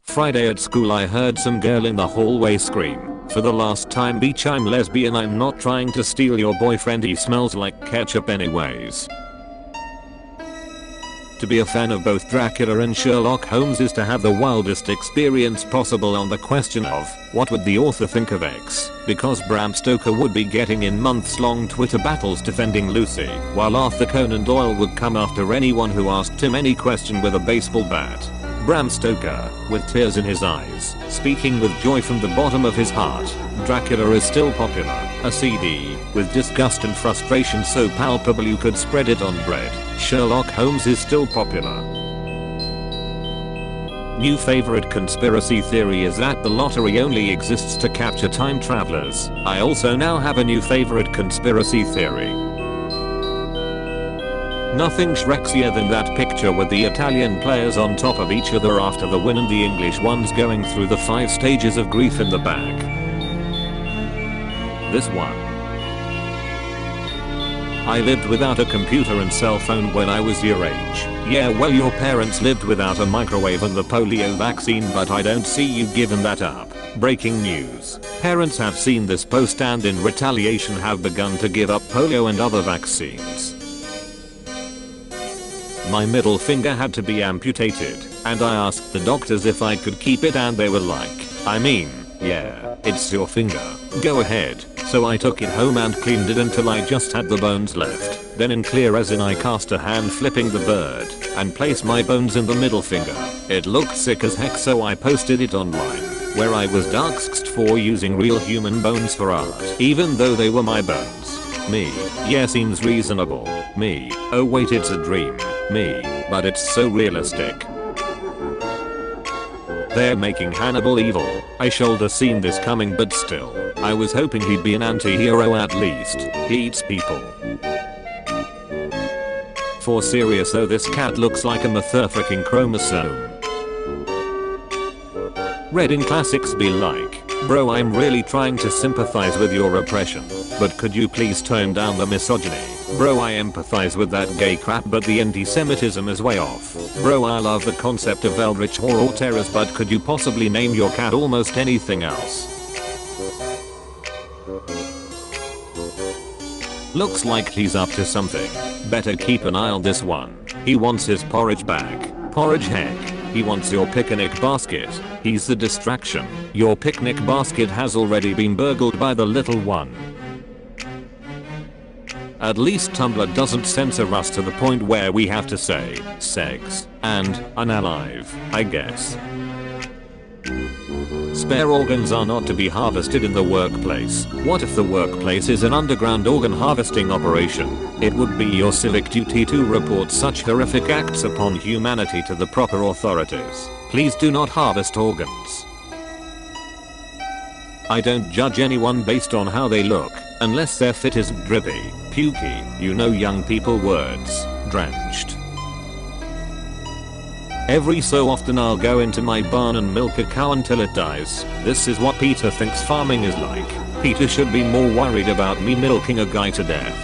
Friday at school I heard some girl in the hallway scream, "For the last time bitch, I'm lesbian, I'm not trying to steal your boyfriend, he smells like ketchup anyways." To be a fan of both Dracula and Sherlock Holmes is to have the wildest experience possible on the question of, what would the author think of X? Because Bram Stoker would be getting in months-long Twitter battles defending Lucy, while Arthur Conan Doyle would come after anyone who asked him any question with a baseball bat. Bram Stoker, with tears in his eyes, speaking with joy from the bottom of his heart. Dracula is still popular, a CD, with disgust and frustration so palpable you could spread it on bread. Sherlock Holmes is still popular. New favorite conspiracy theory is that the lottery only exists to capture time travelers. I also now have a new favorite conspiracy theory. Nothing Shreksier than that picture with the Italian players on top of each other after the win and the English ones going through the 5 stages of grief in the back. This one. I lived without a computer and cell phone when I was your age. Yeah, well, your parents lived without a microwave and the polio vaccine, but I don't see you giving that up. Breaking news. Parents have seen this post and in retaliation have begun to give up polio and other vaccines. My middle finger had to be amputated, and I asked the doctors if I could keep it and they were like, I mean, yeah, it's your finger. Go ahead. So I took it home and cleaned it until I just had the bones left. Then in clear resin I cast a hand flipping the bird, and placed my bones in the middle finger. It looked sick as heck, so I posted it online, where I was darksked for using real human bones for art, even though they were my bones. Me. Yeah, seems reasonable. Me. Oh wait, it's a dream. Me. But it's so realistic. They're making Hannibal evil. I shoulda seen this coming, but still. I was hoping he'd be an anti-hero at least. He eats people. For serious though, this cat looks like a motherfucking chromosome. Reading classics be like, bro, I'm really trying to sympathize with your oppression, but could you please tone down the misogyny? Bro, I empathize with that gay crap, but the anti-Semitism is way off. Bro, I love the concept of eldritch horror terrors, but could you possibly name your cat almost anything else? Looks like he's up to something. Better keep an eye on this one. He wants his porridge back. Porridge heck. He wants your picnic basket. He's the distraction. Your picnic basket has already been burgled by the little one. At least Tumblr doesn't censor us to the point where we have to say sex and unalive, I guess. Spare organs are not to be harvested in the workplace. What if the workplace is an underground organ harvesting operation? It would be your civic duty to report such horrific acts upon humanity to the proper authorities. Please do not harvest organs. I don't judge anyone based on how they look, unless their fit isn't drippy, pukey, you know young people words, drenched. Every so often I'll go into my barn and milk a cow until it dies. This is what Peter thinks farming is like. Peter should be more worried about me milking a guy to death.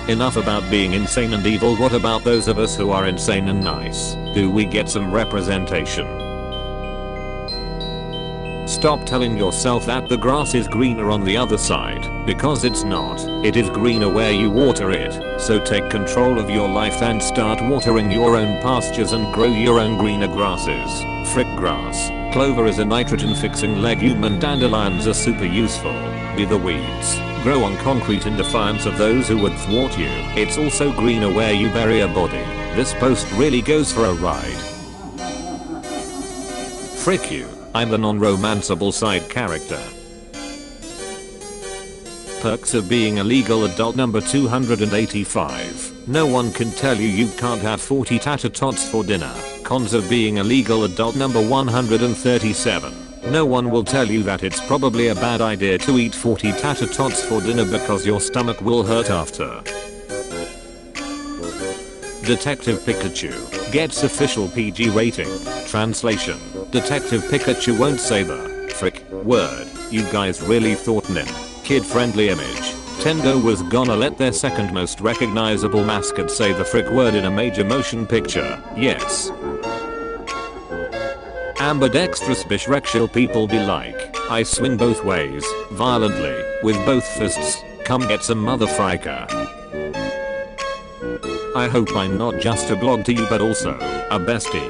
Enough about being insane and evil. What about those of us who are insane and nice? Do we get some representation? Stop telling yourself that the grass is greener on the other side, because it's not. It is greener where you water it. So take control of your life and start watering your own pastures and grow your own greener grasses. Frick grass. Clover is a nitrogen fixing legume and dandelions are super useful. Be the weeds. Grow on concrete in defiance of those who would thwart you. It's also greener where you bury a body. This post really goes for a ride. Frick you. I'm the non-romanceable side character. Perks of being a legal adult number 285. No one can tell you you can't have 40 tater tots for dinner. Cons of being a legal adult number 137. No one will tell you that it's probably a bad idea to eat 40 tater tots for dinner because your stomach will hurt after. Detective Pikachu gets official PG rating. Translation: Detective Pikachu won't say the frick word. You guys really thought nim. Kid-friendly image. Nintendo was gonna let their second most recognizable mascot say the frick word in a major motion picture. Yes. Ambidextrous bisexual people be like. I swing both ways, violently, with both fists. Come get some motherfricker. I hope I'm not just a blog to you but also a bestie.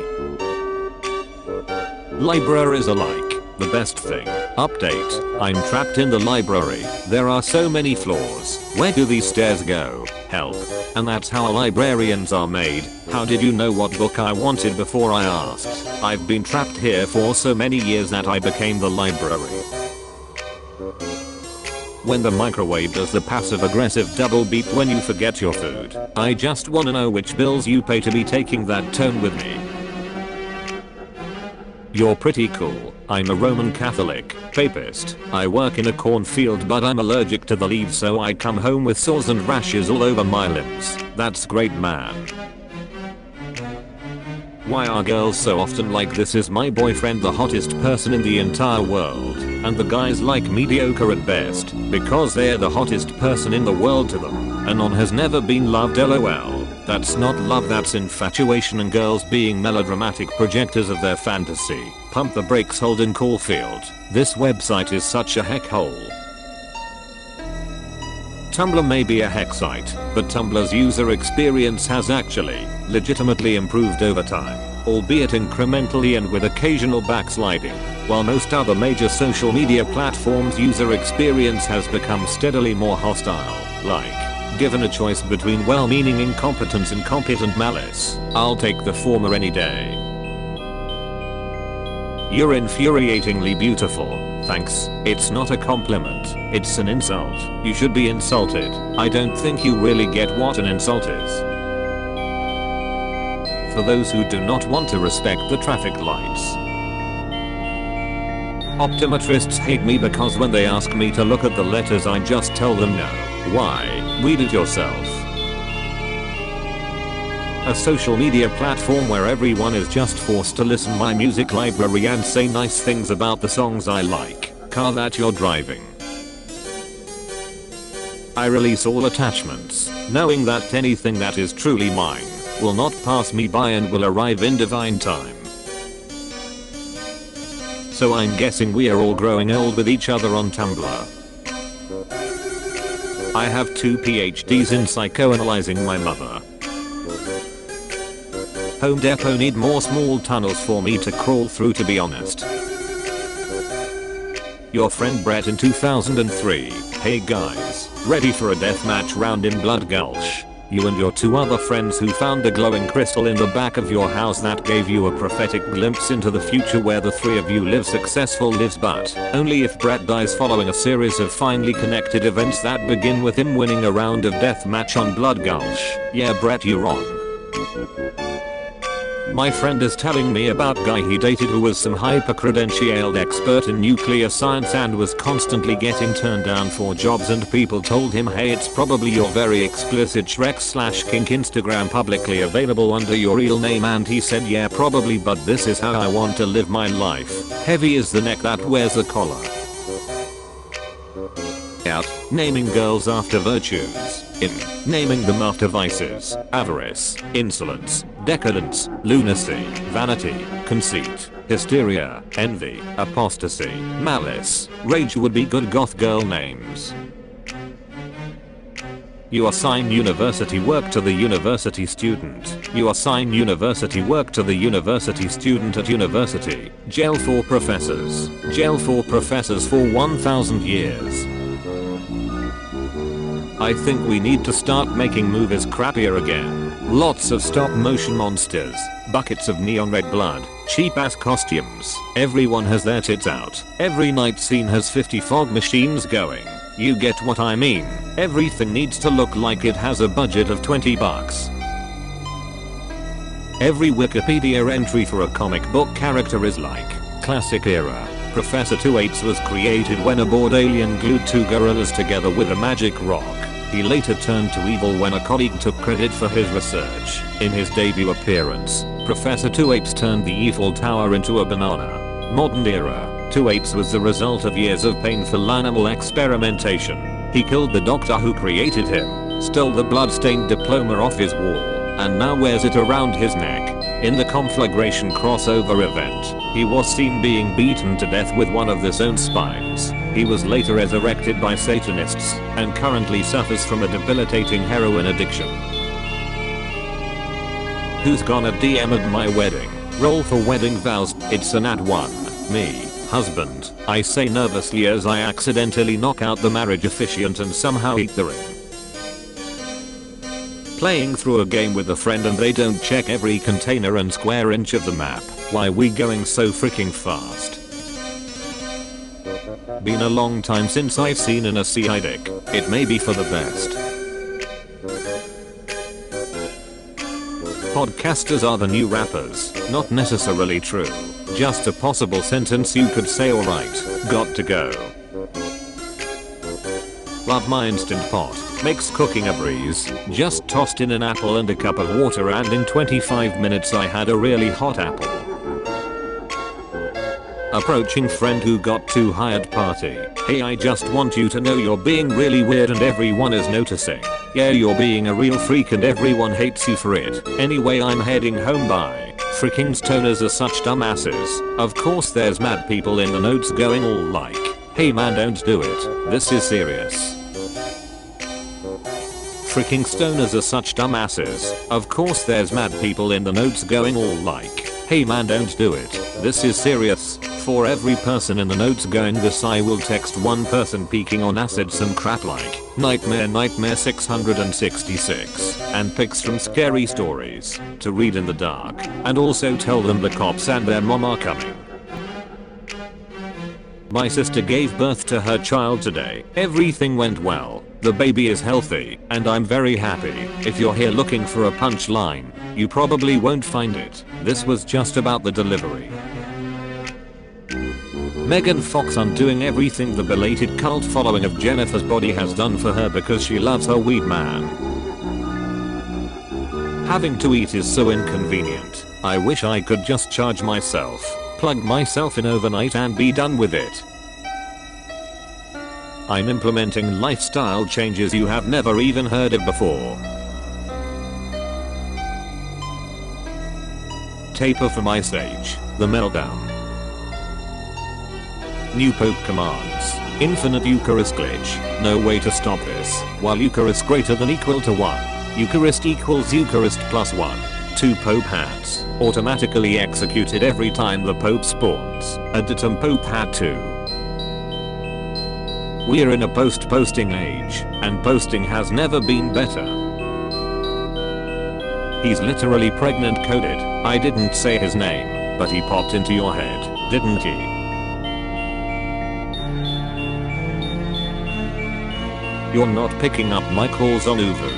Libraries are like the best thing. Update. I'm trapped in the library. There are so many floors. Where do these stairs go? Help. And that's how librarians are made. How did you know what book I wanted before I asked? I've been trapped here for so many years that I became the library. When the microwave does the passive aggressive double beep when you forget your food. I just wanna know which bills you pay to be taking that tone with me. You're pretty cool. I'm a Roman Catholic, papist. I work in a cornfield but I'm allergic to the leaves so I come home with sores and rashes all over my limbs. That's great, man. Why are girls so often like this? Is my boyfriend the hottest person in the entire world? And the guys like mediocre at best because they're the hottest person in the world to them. Anon has never been loved, lol. That's not love, that's infatuation and girls being melodramatic projectors of their fantasy. Pump the brakes, Holden Caulfield. This website is such a heck hole. Tumblr may be a heck site, but Tumblr's user experience has actually legitimately improved over time, albeit incrementally and with occasional backsliding. While most other major social media platforms' user experience has become steadily more hostile, like, given a choice between well-meaning incompetence and competent malice, I'll take the former any day. You're infuriatingly beautiful. Thanks. It's not a compliment. It's an insult. You should be insulted. I don't think you really get what an insult is. For those who do not want to respect the traffic lights. Optometrists hate me because when they ask me to look at the letters I just tell them no. Why? Read it yourself. A social media platform where everyone is just forced to listen to my music library and say nice things about the songs I like. Car that you're driving. I release all attachments, knowing that anything that is truly mine will not pass me by and will arrive in divine time. So I'm guessing we are all growing old with each other on Tumblr. I have 2 PhDs in psychoanalyzing my mother. Home Depot need more small tunnels for me to crawl through, to be honest. Your friend Brett in 2003. Hey guys, ready for a deathmatch round in Blood Gulch? You and your 2 other friends who found a glowing crystal in the back of your house that gave you a prophetic glimpse into the future where the 3 of you live successful lives, but only if Brett dies following a series of finely connected events that begin with him winning a round of deathmatch on Blood Gulch. Yeah, Brett, you're on. My friend is telling me about guy he dated who was some hyper-credentialed expert in nuclear science and was constantly getting turned down for jobs, and people told him, hey, it's probably your very explicit Shrek/kink Instagram publicly available under your real name, and he said, yeah, probably, but this is how I want to live my life. Heavy is the neck that wears a collar. Out. Naming girls after virtues. In. Naming them after vices. Avarice. Insolence. Decadence. Lunacy. Vanity. Conceit. Hysteria. Envy. Apostasy. Malice. Rage would be good goth girl names. You assign university work to the university student. You assign university work to the university student at university. Jail for professors. Jail for professors for 1000 years. I think we need to start making movies crappier again. Lots of stop motion monsters, buckets of neon red blood, cheap ass costumes. Everyone has their tits out. Every night scene has 50 fog machines going. You get what I mean. Everything needs to look like it has a budget of $20. Every Wikipedia entry for a comic book character is like classic era. Professor 28 was created when a bored alien glued 2 gorillas together with a magic rock. He later turned to evil when a colleague took credit for his research. In his debut appearance, Professor 28 turned the Eiffel Tower into a banana. Modern era, 28 was the result of years of painful animal experimentation. He killed the doctor who created him, stole the blood-stained diploma off his wall, and now wears it around his neck. In the conflagration crossover event, he was seen being beaten to death with one of his own spines. He was later resurrected by Satanists and currently suffers from a debilitating heroin addiction. Who's gonna DM at my wedding? Roll for wedding vows. It's an at one. Me. Husband. I say nervously as I accidentally knock out the marriage officiant and somehow eat the ring. Playing through a game with a friend and they don't check every container and square inch of the map. Why we going so freaking fast? Been a long time since I've seen an ACI dick. It may be for the best. Podcasters are the new rappers. Not necessarily true. Just a possible sentence you could say. Alright, got to go. Love my Instant Pot. Makes cooking a breeze. Just tossed in an apple and a cup of water and in 25 minutes I had a really hot apple. Approaching friend who got too high at party. Hey, I just want you to know you're being really weird and everyone is noticing. Yeah, you're being a real freak and everyone hates you for it. Anyway, I'm heading home. Bye. Freaking stoners are such dumbasses. Of course there's mad people in the notes going all like, hey man, don't do it. This is serious. Freaking stoners are such dumbasses. Of course there's mad people in the notes going all like, hey man, don't do it. This is serious. For every person in the notes going this, I will text one person peeking on acid some crap like nightmare 666 and pics from scary stories to read in the dark, and also tell them the cops and their mom are coming. My sister gave birth to her child today. Everything went well. The baby is healthy, and I'm very happy. If you're here looking for a punchline, you probably won't find it. This was just about the delivery. Megan Fox undoing everything the belated cult following of Jennifer's Body has done for her because she loves her weed man. Having to eat is so inconvenient. I wish I could just charge myself, plug myself in overnight and be done with it. I'm implementing lifestyle changes you have never even heard of before. Taper for my sage. The meltdown. New Pope commands. Infinite Eucharist glitch. No way to stop this. While Eucharist greater than equal to 1. Eucharist equals Eucharist plus 1. 2 Pope hats. Automatically executed every time the Pope spawns. Additum Pope hat 2. We're in a post-posting age, and posting has never been better. He's literally pregnant coded. I didn't say his name, but he popped into your head, didn't he? You're not picking up my calls on Uvu.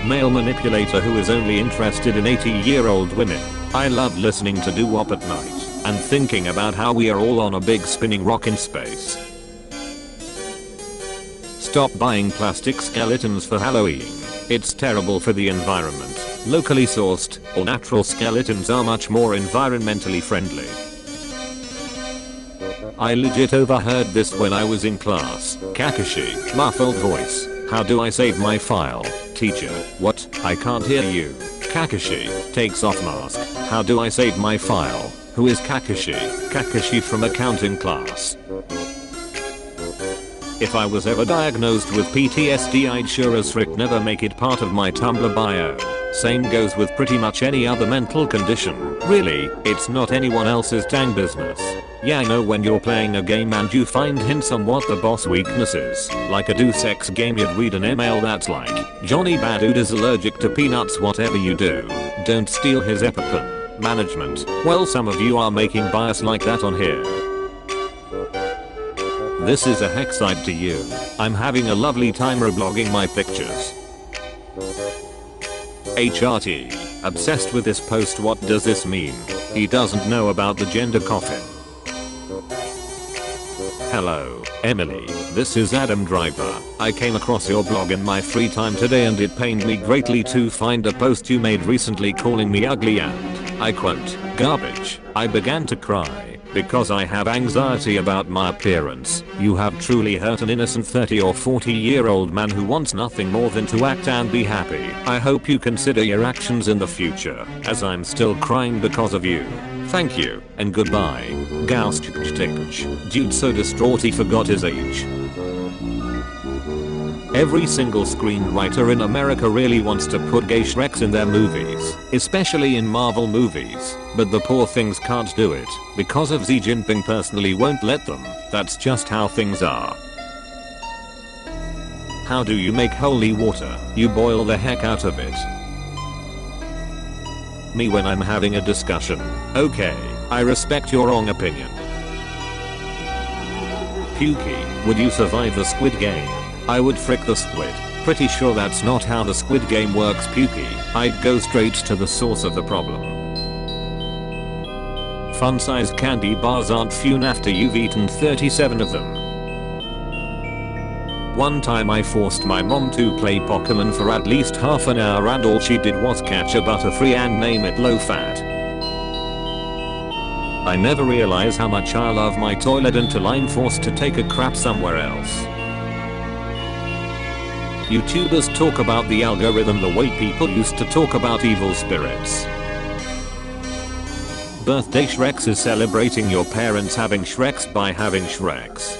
Male manipulator who is only interested in 80-year-old women. I love listening to doo-wop at night and thinking about how we are all on a big spinning rock in space. Stop buying plastic skeletons for Halloween. It's terrible for the environment. Locally sourced or natural skeletons are much more environmentally friendly. I legit overheard this when I was in class. Kakashi, muffled voice. How do I save my file? Teacher, what? I can't hear you. Kakashi, takes off mask. How do I save my file? Who is Kakashi? Kakashi from accounting class. If I was ever diagnosed with PTSD, I'd sure as frick never make it part of my Tumblr bio. Same goes with pretty much any other mental condition. Really, it's not anyone else's dang business. Yeah, I know when you're playing a game and you find hints on what the boss weakness is. Like a Deus Ex game, you'd read an email that's like, Johnny Badude is allergic to peanuts, whatever you do, don't steal his EpiPen. Management. Well, some of you are making bias like that on here. This is a hex side to you. I'm having a lovely time reblogging my pictures. HRT. Obsessed with this post. What does this mean? He doesn't know about the gender coffin. Hello, Emily. This is Adam Driver. I came across your blog in my free time today and it pained me greatly to find a post you made recently calling me ugly and, I quote, garbage. I began to cry. because I have anxiety about my appearance. You have truly hurt an innocent 30 or 40-year-old man who wants nothing more than to act and be happy. I hope you consider your actions in the future, as I'm still crying because of you. Thank you, and goodbye. Dude so distraught he forgot his age. Every single screenwriter in America really wants to put gay Shreks in their movies, especially in Marvel movies, but the poor things can't do it, because of Xi Jinping personally won't let them. That's just how things are. How do you make holy water? You boil the heck out of it. Me when I'm having a discussion. Okay, I respect your wrong opinion. Pukey, would you survive the Squid Game? I would frick the squid. Pretty sure that's not how the Squid Game works, Pukey. I'd go straight to the source of the problem. Fun-sized candy bars aren't fun after you've eaten 37 of them. One time I forced my mom to play Pokemon for at least half an hour and all she did was catch a Butterfree and name it low fat. I never realize how much I love my toilet until I'm forced to take a crap somewhere else. YouTubers talk about the algorithm the way people used to talk about evil spirits. Birthday Shreks is celebrating your parents having Shreks by having Shreks.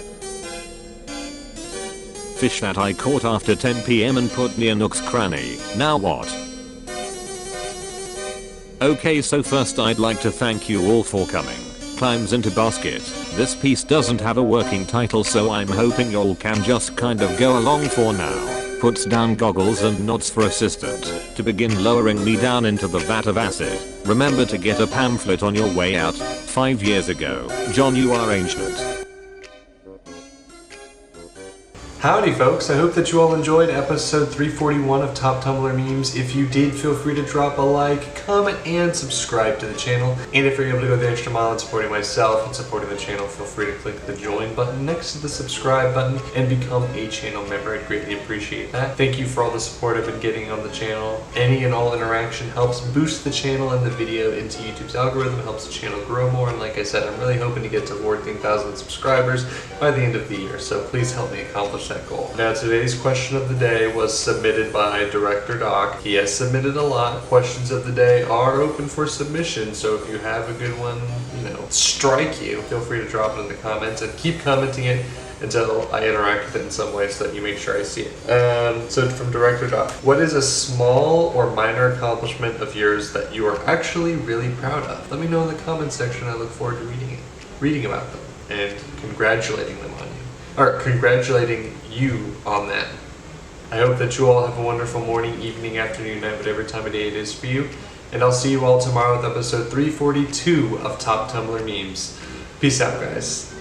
Fish that I caught after 10 PM and put near Nook's cranny. Now what? Okay, so first I'd like to thank you all for coming. Climbs into basket. This piece doesn't have a working title, so I'm hoping y'all can just kind of go along for now. Puts down goggles and nods for assistant. To begin lowering me down into the vat of acid. Remember to get a pamphlet on your way out. 5 years ago. John, you are ancient. Howdy folks, I hope that you all enjoyed episode 341 of Top Tumblr Memes. If you did, feel free to drop a like, comment, and subscribe to the channel. And if you're able to go the extra mile in supporting myself and supporting the channel, feel free to click the join button next to the subscribe button and become a channel member. I'd greatly appreciate that. Thank you for all the support I've been getting on the channel. Any and all interaction helps boost the channel and the video into YouTube's algorithm. It helps the channel grow more, and like I said, I'm really hoping to get to 14,000 subscribers by the end of the year, so please help me accomplish that goal. Now today's question of the day was submitted by Director Doc. He has submitted a lot. Questions of the day are open for submission, so if you have a good one, strike you, feel free to drop it in the comments and keep commenting it until I interact with it in some way so that you make sure I see it. So from Director Doc, what is a small or minor accomplishment of yours that you are actually really proud of? Let me know in the comments section. I look forward to reading about them and congratulating them on you. Or congratulating you on that. I hope that you all have a wonderful morning, evening, afternoon, night, whatever time of day it is for you. And I'll see you all tomorrow with episode 342 of Top Tumblr Memes. Peace out, guys.